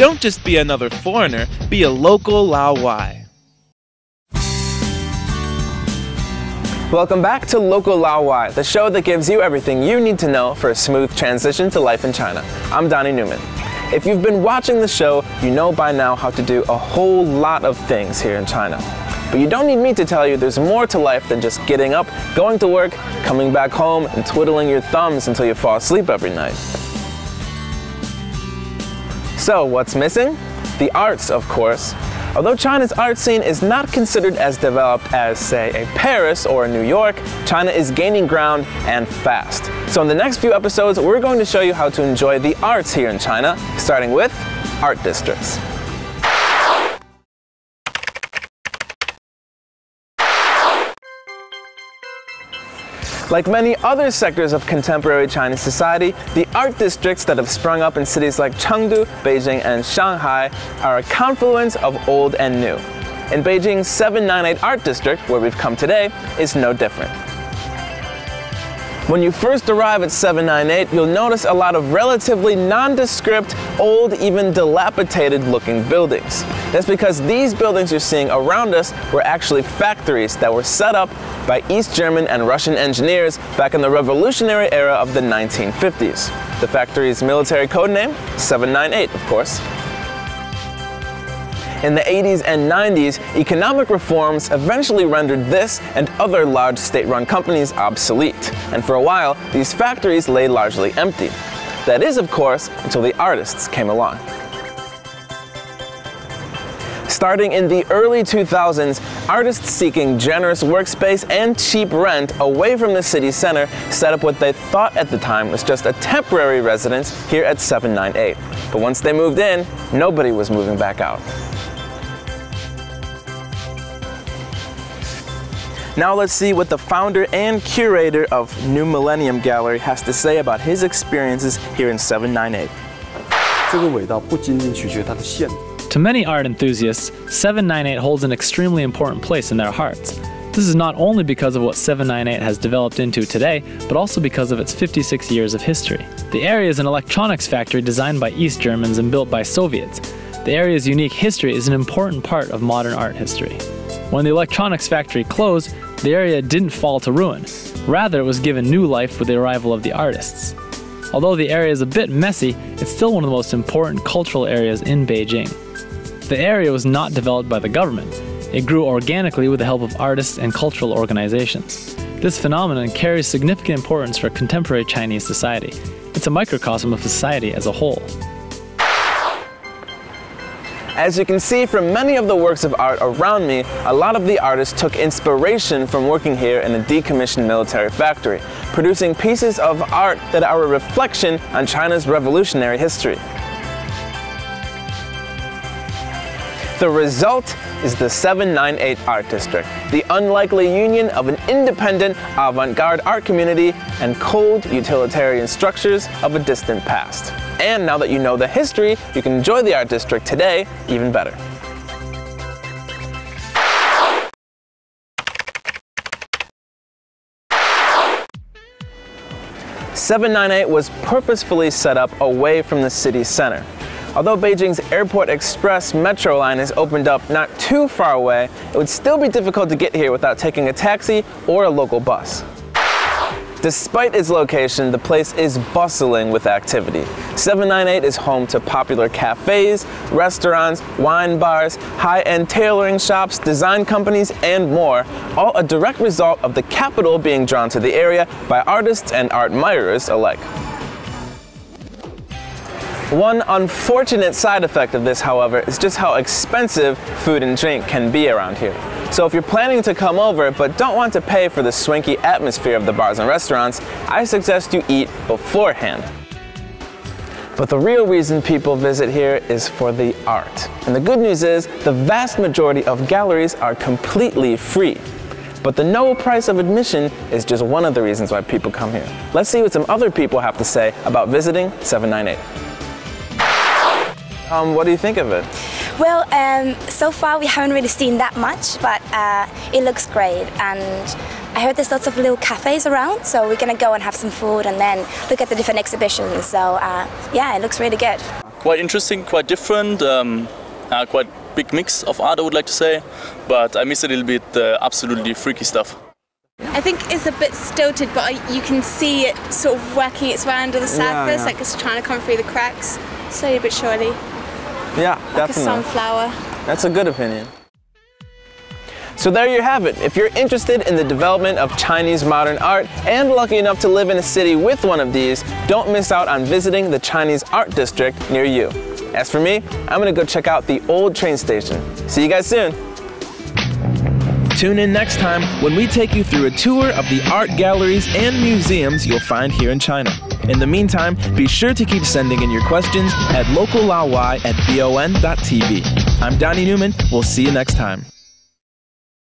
Don't just be another foreigner, be a local Laowai. Welcome back to Local Laowai, the show that gives you everything you need to know for a smooth transition to life in China. I'm Donnie Newman. If you've been watching the show, you know by now how to do a whole lot of things here in China. But you don't need me to tell you there's more to life than just getting up, going to work, coming back home, and twiddling your thumbs until you fall asleep every night. So what's missing? The arts, of course. Although China's art scene is not considered as developed as, say, a Paris or a New York, China is gaining ground and fast. So in the next few episodes, we're going to show you how to enjoy the arts here in China, starting with art districts. Like many other sectors of contemporary Chinese society, the art districts that have sprung up in cities like Chengdu, Beijing, and Shanghai are a confluence of old and new. And Beijing's 798 Art District, where we've come today, is no different. When you first arrive at 798, you'll notice a lot of relatively nondescript, old, even dilapidated looking buildings. That's because these buildings you're seeing around us were actually factories that were set up by East German and Russian engineers back in the revolutionary era of the 1950s. The factory's military code name? 798, of course. In the 80s and 90s, economic reforms eventually rendered this and other large state-run companies obsolete. And for a while, these factories lay largely empty. That is, of course, until the artists came along. Starting in the early 2000s, artists seeking generous workspace and cheap rent away from the city center set up what they thought at the time was just a temporary residence here at 798. But once they moved in, nobody was moving back out. Now let's see what the founder and curator of New Millennium Gallery has to say about his experiences here in 798. To many art enthusiasts, 798 holds an extremely important place in their hearts. This is not only because of what 798 has developed into today, but also because of its 56 years of history. The area is an electronics factory designed by East Germans and built by Soviets. The area's unique history is an important part of modern art history. When the electronics factory closed, the area didn't fall to ruin. Rather, it was given new life with the arrival of the artists. Although the area is a bit messy, it's still one of the most important cultural areas in Beijing. The area was not developed by the government. It grew organically with the help of artists and cultural organizations. This phenomenon carries significant importance for contemporary Chinese society. It's a microcosm of society as a whole. As you can see from many of the works of art around me, a lot of the artists took inspiration from working here in a decommissioned military factory, producing pieces of art that are a reflection on China's revolutionary history. The result is the 798 Art District, the unlikely union of an independent, avant-garde art community and cold, utilitarian structures of a distant past. And now that you know the history, you can enjoy the Art District today even better. "798 was purposefully set up away from the city center. Although Beijing's Airport Express metro line is opened up not too far away, it would still be difficult to get here without taking a taxi or a local bus. Despite its location, the place is bustling with activity. 798 is home to popular cafes, restaurants, wine bars, high-end tailoring shops, design companies, and more, all a direct result of the capital being drawn to the area by artists and art admirers alike. One unfortunate side effect of this, however, is just how expensive food and drink can be around here. So if you're planning to come over but don't want to pay for the swanky atmosphere of the bars and restaurants, I suggest you eat beforehand. But the real reason people visit here is for the art. And the good news is the vast majority of galleries are completely free. But the no price of admission is just one of the reasons why people come here. Let's see what some other people have to say about visiting 798. What do you think of it? Well, so far we haven't really seen that much, but it looks great. And I heard there's lots of little cafes around, so we're gonna go and have some food and then look at the different exhibitions. So yeah, it looks really good. quite interesting, quite different, quite big mix of art, I would like to say, but I miss a little bit the absolutely freaky stuff. I think it's a bit stilted, but you can see it sort of working its way under the surface, like it's trying to come through the cracks, slowly but surely. Yeah, like definitely. a sunflower. That's a good opinion. So there you have it. If you're interested in the development of Chinese modern art and lucky enough to live in a city with one of these, don't miss out on visiting the Chinese Art District near you. As for me, I'm gonna go check out the old train station. See you guys soon. Tune in next time when we take you through a tour of the art galleries and museums you'll find here in China. In the meantime, be sure to keep sending in your questions at localaowai@bon.tv. I'm Donnie Newman. We'll see you next time.